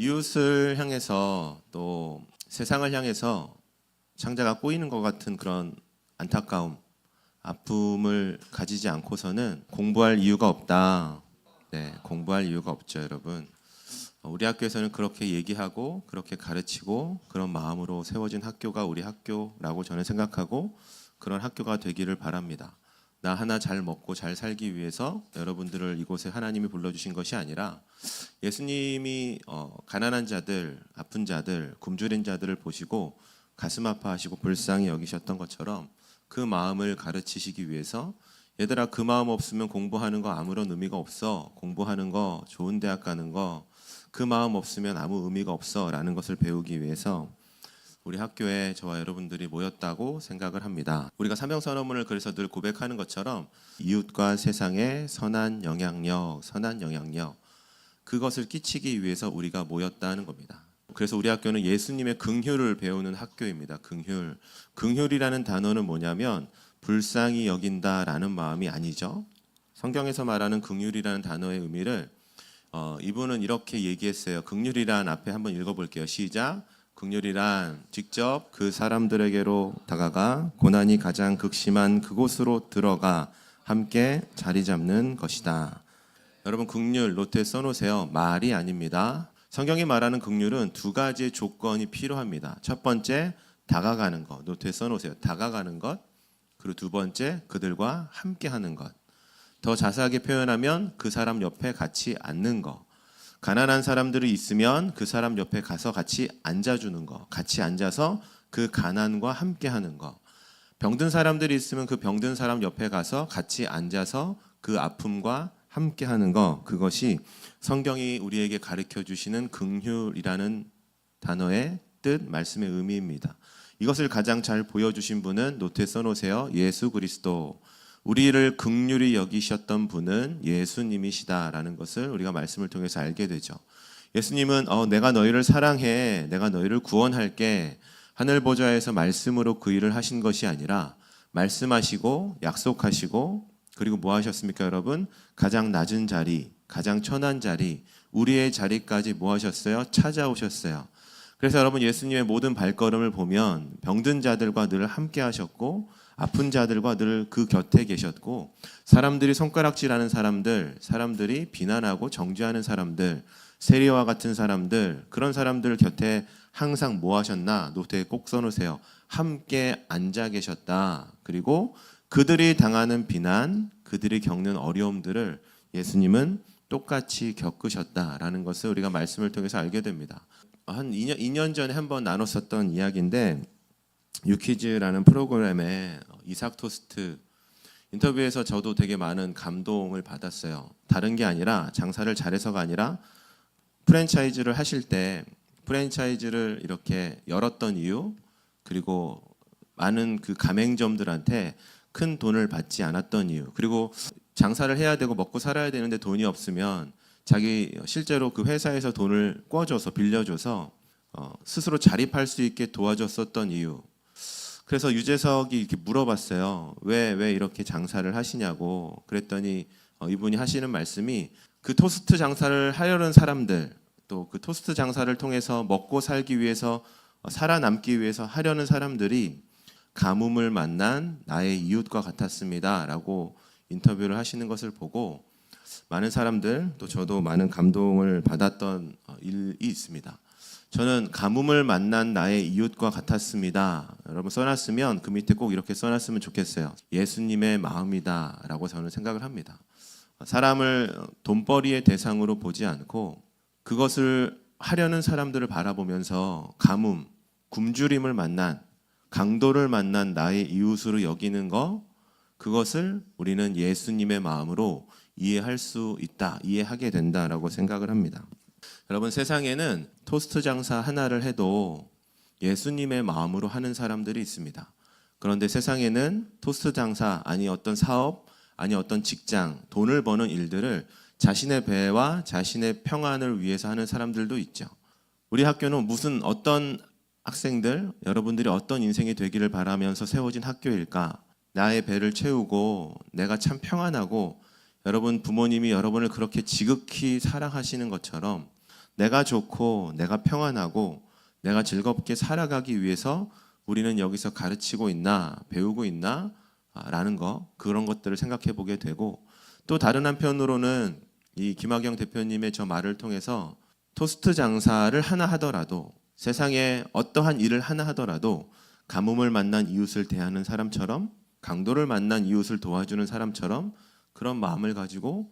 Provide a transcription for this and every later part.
이웃을 향해서 또 세상을 향해서 창자가 꼬이는 것 같은 그런 안타까움, 아픔을 가지지 않고서는 공부할 이유가 없다. 네, 공부할 이유가 없죠, 여러분. 우리 학교에서는 그렇게 얘기하고 그렇게 가르치고 그런 마음으로 세워진 학교가 우리 학교라고 저는 생각하고 그런 학교가 되기를 바랍니다. 나 하나 잘 먹고 잘 살기 위해서 여러분들을 이곳에 하나님이 불러주신 것이 아니라 예수님이 가난한 자들, 아픈 자들, 굶주린 자들을 보시고 가슴 아파하시고 불쌍히 여기셨던 것처럼 그 마음을 가르치시기 위해서 얘들아 그 마음 없으면 공부하는 거 아무런 의미가 없어. 공부하는 거 좋은 대학 가는 거 그 마음 없으면 아무 의미가 없어 라는 것을 배우기 위해서 우리 학교에 저와 여러분들이 모였다고 생각을 합니다. 우리가 사명선언문을 그래서 늘 고백하는 것처럼 이웃과 세상에 선한 영향력 그것을 끼치기 위해서 우리가 모였다는 겁니다. 그래서 우리 학교는 예수님의 긍휼을 배우는 학교입니다. 긍휼이라는 단어는 뭐냐면 불쌍히 여긴다라는 마음이 아니죠. 성경에서 말하는 긍휼이라는 단어의 의미를 이분은 이렇게 얘기했어요. 긍휼이란 앞에 한번 읽어볼게요. 시작. 긍휼이란 직접 그 사람들에게로 다가가 고난이 가장 극심한 그곳으로 들어가 함께 자리 잡는 것이다. 여러분 긍휼 노트에 써놓으세요. 말이 아닙니다. 성경이 말하는 긍휼은 두 가지의 조건이 필요합니다. 첫 번째 다가가는 것. 노트에 써놓으세요. 다가가는 것. 그리고 두 번째 그들과 함께하는 것. 더 자세하게 표현하면 그 사람 옆에 같이 앉는 거. 가난한 사람들이 있으면 그 사람 옆에 가서 같이 앉아주는 거. 같이 앉아서 그 가난과 함께하는 거. 병든 사람들이 있으면 그 병든 사람 옆에 가서 같이 앉아서 그 아픔과 함께하는 거. 그것이 성경이 우리에게 가르쳐 주시는 긍휼이라는 단어의 뜻, 말씀의 의미입니다. 이것을 가장 잘 보여주신 분은 노트에 써놓으세요. 예수 그리스도. 우리를 긍휼히 여기셨던 분은 예수님이시다라는 것을 우리가 말씀을 통해서 알게 되죠. 예수님은 내가 너희를 사랑해, 내가 너희를 구원할게 하늘 보좌에서 말씀으로 그 일을 하신 것이 아니라 말씀하시고 약속하시고 그리고 뭐 하셨습니까, 여러분? 가장 낮은 자리, 가장 천한 자리, 우리의 자리까지 뭐 하셨어요? 찾아오셨어요. 그래서 여러분 예수님의 모든 발걸음을 보면 병든 자들과 늘 함께 하셨고 아픈 자들과 늘 그 곁에 계셨고 사람들이 손가락질하는 사람들이 비난하고 정죄하는 사람들, 세리와 같은 사람들, 그런 사람들 곁에 항상 뭐 하셨나? 노트에 꼭 써놓으세요. 함께 앉아 계셨다. 그리고 그들이 당하는 비난, 그들이 겪는 어려움들을 예수님은 똑같이 겪으셨다라는 것을 우리가 말씀을 통해서 알게 됩니다. 한 2년 전에 한번 나눴었던 이야기인데 유퀴즈라는 프로그램에 이삭 토스트 인터뷰에서 저도 되게 많은 감동을 받았어요. 다른 게 아니라 장사를 잘해서가 아니라 프랜차이즈를 하실 때 프랜차이즈를 이렇게 열었던 이유 그리고 많은 그 가맹점들한테 큰 돈을 받지 않았던 이유 그리고 장사를 해야 되고 먹고 살아야 되는데 돈이 없으면 자기 실제로 그 회사에서 돈을 꿔줘서 빌려줘서 스스로 자립할 수 있게 도와줬었던 이유. 그래서 유재석이 이렇게 물어봤어요. 왜 이렇게 장사를 하시냐고. 그랬더니 이분이 하시는 말씀이 그 토스트 장사를 하려는 사람들 또 그 토스트 장사를 통해서 먹고 살기 위해서 살아남기 위해서 하려는 사람들이 가뭄을 만난 나의 이웃과 같았습니다 라고 인터뷰를 하시는 것을 보고 많은 사람들 또 저도 많은 감동을 받았던 일이 있습니다. 저는 가뭄을 만난 나의 이웃과 같았습니다. 여러분 써놨으면 그 밑에 꼭 이렇게 써놨으면 좋겠어요. 예수님의 마음이다 라고 저는 생각을 합니다. 사람을 돈벌이의 대상으로 보지 않고 그것을 하려는 사람들을 바라보면서 가뭄, 굶주림을 만난 강도를 만난 나의 이웃으로 여기는 거 그것을 우리는 예수님의 마음으로 이해할 수 있다, 이해하게 된다라고 생각을 합니다. 여러분 세상에는 토스트 장사 하나를 해도 예수님의 마음으로 하는 사람들이 있습니다. 그런데 세상에는 토스트 장사 아니 어떤 사업 아니 어떤 직장 돈을 버는 일들을 자신의 배와 자신의 평안을 위해서 하는 사람들도 있죠. 우리 학교는 무슨 어떤 학생들 여러분들이 어떤 인생이 되기를 바라면서 세워진 학교일까? 나의 배를 채우고 내가 참 평안하고 여러분 부모님이 여러분을 그렇게 지극히 사랑하시는 것처럼 내가 좋고 내가 평안하고 내가 즐겁게 살아가기 위해서 우리는 여기서 가르치고 있나 배우고 있나 라는 거, 그런 것들을 생각해 보게 되고, 또 다른 한편으로는 이 김학영 대표님의 저 말을 통해서 토스트 장사를 하나 하더라도, 세상에 어떠한 일을 하나 하더라도 가뭄을 만난 이웃을 대하는 사람처럼, 강도를 만난 이웃을 도와주는 사람처럼 그런 마음을 가지고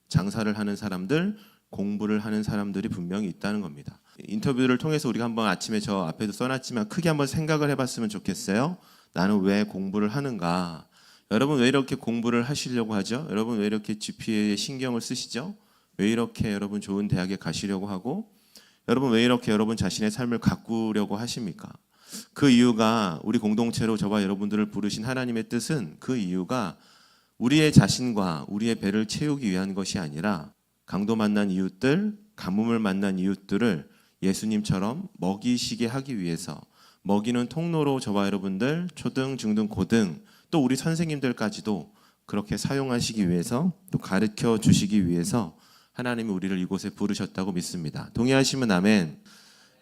장사를 하는 사람들, 공부를 하는 사람들이 분명히 있다는 겁니다. 인터뷰를 통해서 우리가 한번 아침에 저 앞에도 써놨지만 크게 한번 생각을 해봤으면 좋겠어요. 나는 왜 공부를 하는가? 여러분 왜 이렇게 공부를 하시려고 하죠? 여러분 왜 이렇게 GPA에 신경을 쓰시죠? 왜 이렇게 여러분 좋은 대학에 가시려고 하고, 여러분 왜 이렇게 여러분 자신의 삶을 가꾸려고 하십니까? 그 이유가, 우리 공동체로 저와 여러분들을 부르신 하나님의 뜻은, 그 이유가 우리의 자신과 우리의 배를 채우기 위한 것이 아니라 강도 만난 이웃들, 가뭄을 만난 이웃들을 예수님처럼 먹이시게 하기 위해서, 먹이는 통로로 저와 여러분들 초등, 중등, 고등, 또 우리 선생님들까지도 그렇게 사용하시기 위해서, 또 가르쳐 주시기 위해서 하나님이 우리를 이곳에 부르셨다고 믿습니다. 동의하시면 아멘.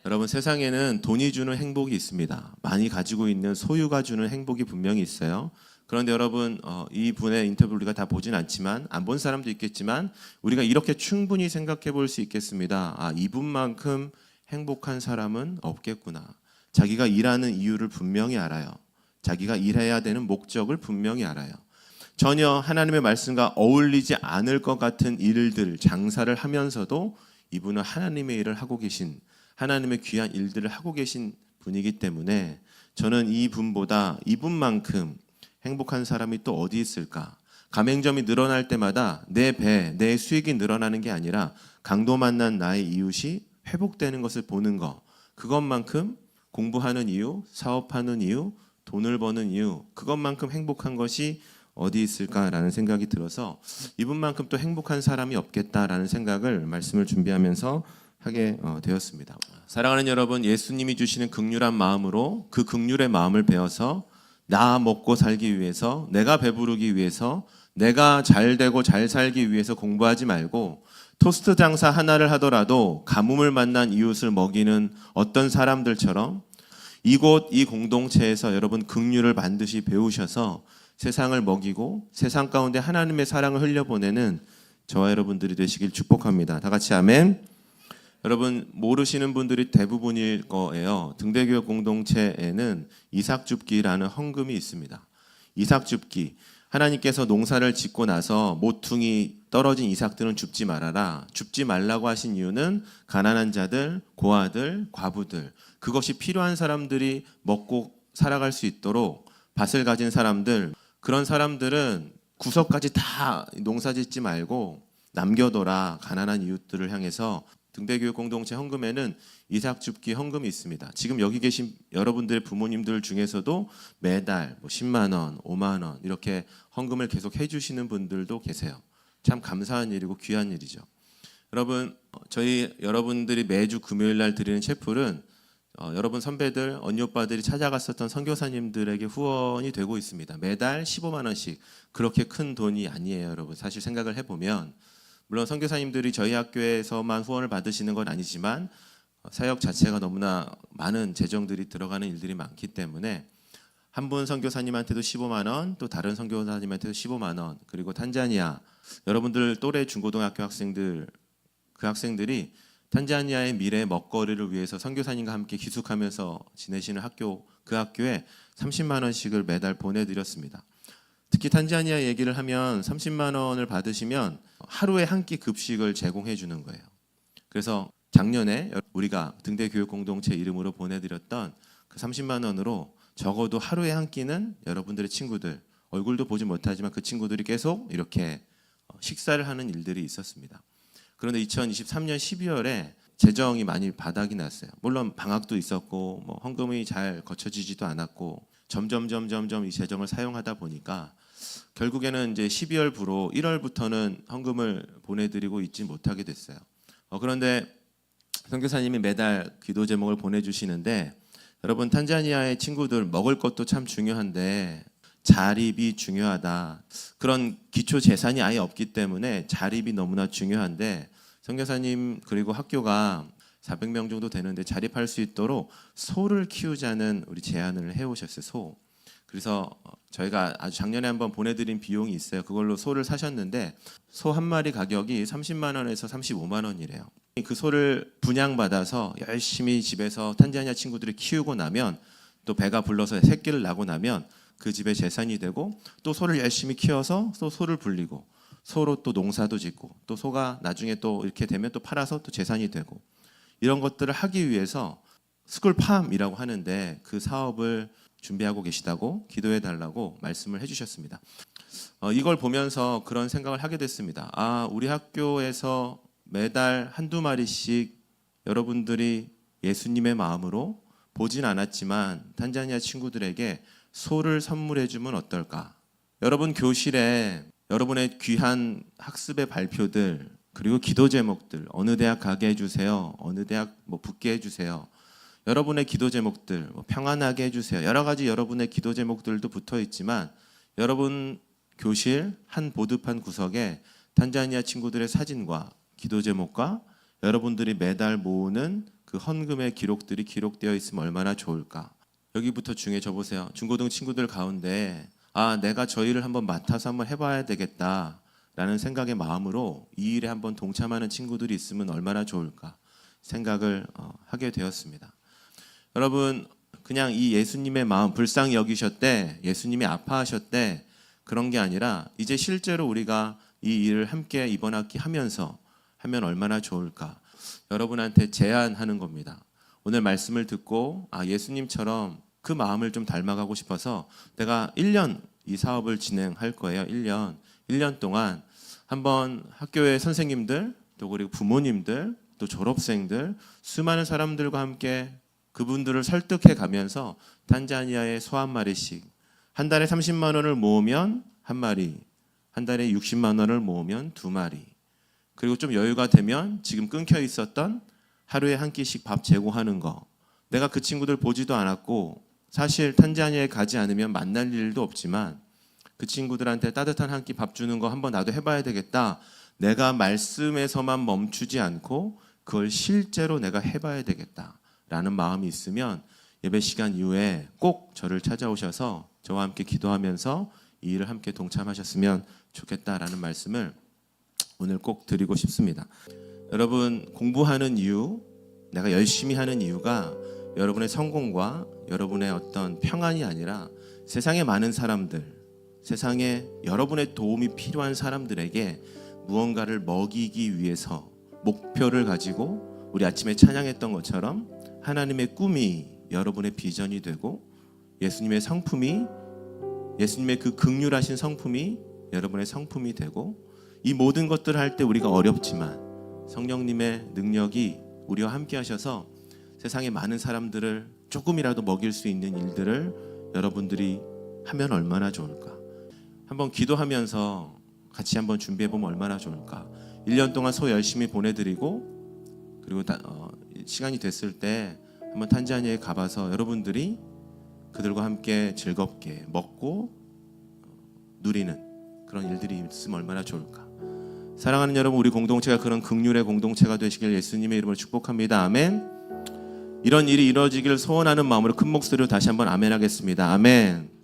여러분, 세상에는 돈이 주는 행복이 있습니다. 많이 가지고 있는 소유가 주는 행복이 분명히 있어요. 그런데 여러분, 이 분의 인터뷰를 우리가 다 보진 않지만, 안 본 사람도 있겠지만 우리가 이렇게 충분히 생각해 볼 수 있겠습니다. 이분만큼 행복한 사람은 없겠구나. 자기가 일하는 이유를 분명히 알아요. 자기가 일해야 되는 목적을 분명히 알아요. 전혀 하나님의 말씀과 어울리지 않을 것 같은 일들, 장사를 하면서도 이분은 하나님의 일을 하고 계신, 하나님의 귀한 일들을 하고 계신 분이기 때문에, 저는 이분보다, 이분만큼 행복한 사람이 또 어디 있을까? 가맹점이 늘어날 때마다 내 배, 내 수익이 늘어나는 게 아니라 강도 만난 나의 이웃이 회복되는 것을 보는 것, 그것만큼 공부하는 이유, 사업하는 이유, 돈을 버는 이유, 그것만큼 행복한 것이 어디 있을까라는 생각이 들어서 이분만큼 또 행복한 사람이 없겠다라는 생각을 말씀을 준비하면서 하게 되었습니다. 사랑하는 여러분, 예수님이 주시는 긍휼한 마음으로, 그 긍휼의 마음을 배워서 나 먹고 살기 위해서, 내가 배부르기 위해서, 내가 잘 되고 잘 살기 위해서 공부하지 말고, 토스트 장사 하나를 하더라도 가뭄을 만난 이웃을 먹이는 어떤 사람들처럼 이곳 이 공동체에서 여러분 긍휼을 반드시 배우셔서 세상을 먹이고 세상 가운데 하나님의 사랑을 흘려보내는 저와 여러분들이 되시길 축복합니다. 다 같이 아멘. 여러분, 모르시는 분들이 대부분일 거예요. 등대교회 공동체에는 이삭줍기라는 헌금이 있습니다. 이삭줍기, 하나님께서 농사를 짓고 나서 모퉁이 떨어진 이삭들은 줍지 말아라. 줍지 말라고 하신 이유는 가난한 자들, 고아들, 과부들, 그것이 필요한 사람들이 먹고 살아갈 수 있도록 밭을 가진 사람들, 그런 사람들은 구석까지 다 농사 짓지 말고 남겨둬라. 가난한 이웃들을 향해서. 등대교회 공동체 헌금에는 이삭줍기 헌금이 있습니다. 지금 여기 계신 여러분들의 부모님들 중에서도 매달 10만 원, 5만 원 이렇게 헌금을 계속 해주시는 분들도 계세요. 참 감사한 일이고 귀한 일이죠. 여러분, 저희 여러분들이 매주 금요일 날 드리는 채플은 여러분 선배들, 언니 오빠들이 찾아갔었던 선교사님들에게 후원이 되고 있습니다. 매달 15만 원씩. 그렇게 큰 돈이 아니에요, 여러분. 사실 생각을 해보면, 물론 선교사님들이 저희 학교에서만 후원을 받으시는 건 아니지만 사역 자체가 너무나 많은 재정들이 들어가는 일들이 많기 때문에 한 분 선교사님한테도 15만 원, 또 다른 선교사님한테도 15만 원, 그리고 탄자니아 여러분들 또래 중고등학교 학생들, 그 학생들이 탄자니아의 미래 먹거리를 위해서 선교사님과 함께 기숙하면서 지내시는 학교, 그 학교에 30만 원씩을 매달 보내드렸습니다. 특히 탄자니아 얘기를 하면 30만 원을 받으시면 하루에 한 끼 급식을 제공해 주는 거예요. 그래서 작년에 우리가 등대교육공동체 이름으로 보내드렸던 그 30만 원으로 적어도 하루에 한 끼는 여러분들의 친구들, 얼굴도 보지 못하지만 그 친구들이 계속 이렇게 식사를 하는 일들이 있었습니다. 그런데 2023년 12월에 재정이 많이 바닥이 났어요. 물론 방학도 있었고 헌금이 잘 거쳐지지도 않았고 점점 이 재정을 사용하다 보니까 결국에는 이제 12월 부로 1월부터는 헌금을 보내드리고 있지 못하게 됐어요. 그런데 선교사님이 매달 기도 제목을 보내주시는데, 여러분 탄자니아의 친구들 먹을 것도 참 중요한데 자립이 중요하다. 그런 기초 재산이 아예 없기 때문에 자립이 너무나 중요한데 선교사님 그리고 학교가 400명 정도 되는데 자립할 수 있도록 소를 키우자는 우리 제안을 해오셨어요. 소. 그래서 저희가 아주 작년에 한번 보내드린 비용이 있어요. 그걸로 소를 사셨는데 소 한 마리 가격이 30만 원에서 35만 원이래요. 그 소를 분양받아서 열심히 집에서 탄자니아 친구들이 키우고 나면 또 배가 불러서 새끼를 낳고 나면 그 집의 재산이 되고 또 소를 열심히 키워서 또 소를 불리고 소로 또 농사도 짓고 또 소가 나중에 또 이렇게 되면 또 팔아서 또 재산이 되고 이런 것들을 하기 위해서 스쿨팜이라고 하는데 그 사업을 준비하고 계시다고 기도해 달라고 말씀을 해주셨습니다. 이걸 보면서 그런 생각을 하게 됐습니다. 우리 학교에서 매달 한두 마리씩 여러분들이 예수님의 마음으로 보진 않았지만 탄자니아 친구들에게 소를 선물해 주면 어떨까? 여러분 교실에 여러분의 귀한 학습의 발표들 그리고 기도 제목들 어느 대학 가게 해주세요. 어느 대학 붙게 해주세요. 여러분의 기도 제목들 평안하게 해주세요. 여러 가지 여러분의 기도 제목들도 붙어 있지만 여러분 교실 한 보드판 구석에 탄자니아 친구들의 사진과 기도 제목과 여러분들이 매달 모으는 그 헌금의 기록들이 기록되어 있으면 얼마나 좋을까. 여기부터 중에 적으세요. 중고등 친구들 가운데 내가 저 일을 한번 맡아서 한번 해봐야 되겠다라는 생각의 마음으로 이 일에 한번 동참하는 친구들이 있으면 얼마나 좋을까 생각을 하게 되었습니다. 여러분 그냥 이 예수님의 마음 불쌍히 여기셨대, 예수님이 아파하셨대 그런 게 아니라 이제 실제로 우리가 이 일을 함께 이번 학기 하면서 하면 얼마나 좋을까 여러분한테 제안하는 겁니다. 오늘 말씀을 듣고 예수님처럼 그 마음을 좀 닮아가고 싶어서 내가 1년 이 사업을 진행할 거예요. 1년 동안 한번 학교의 선생님들 또 그리고 부모님들 또 졸업생들 수많은 사람들과 함께 그분들을 설득해 가면서 탄자니아에 소 한 마리씩 한 달에 30만 원을 모으면 한 마리, 한 달에 60만 원을 모으면 두 마리, 그리고 좀 여유가 되면 지금 끊겨 있었던 하루에 한 끼씩 밥 제공하는 거. 내가 그 친구들 보지도 않았고 사실 탄자니아에 가지 않으면 만날 일도 없지만 그 친구들한테 따뜻한 한 끼 밥 주는 거 한번 나도 해봐야 되겠다. 내가 말씀에서만 멈추지 않고 그걸 실제로 내가 해봐야 되겠다라는 마음이 있으면 예배 시간 이후에 꼭 저를 찾아오셔서 저와 함께 기도하면서 이 일을 함께 동참하셨으면 좋겠다라는 말씀을 오늘 꼭 드리고 싶습니다. 여러분 공부하는 이유, 내가 열심히 하는 이유가 여러분의 성공과 여러분의 어떤 평안이 아니라 세상에 많은 사람들, 세상에 여러분의 도움이 필요한 사람들에게 무언가를 먹이기 위해서 목표를 가지고 우리 아침에 찬양했던 것처럼 하나님의 꿈이 여러분의 비전이 되고 예수님의 성품이 예수님의 그 긍휼하신 성품이 여러분의 성품이 되고 이 모든 것들을 할 때 우리가 어렵지만 성령님의 능력이 우리와 함께 하셔서 세상에 많은 사람들을 조금이라도 먹일 수 있는 일들을 여러분들이 하면 얼마나 좋을까. 한번 기도하면서 같이 한번 준비해보면 얼마나 좋을까. 1년 동안 소 열심히 보내드리고 그리고 시간이 됐을 때 한번 탄자니아에 가봐서 여러분들이 그들과 함께 즐겁게 먹고 누리는 그런 일들이 있으면 얼마나 좋을까. 사랑하는 여러분, 우리 공동체가 그런 긍휼의 공동체가 되시길 예수님의 이름으로 축복합니다. 아멘. 이런 일이 이루어지길 소원하는 마음으로 큰 목소리로 다시 한번 아멘 하겠습니다. 아멘.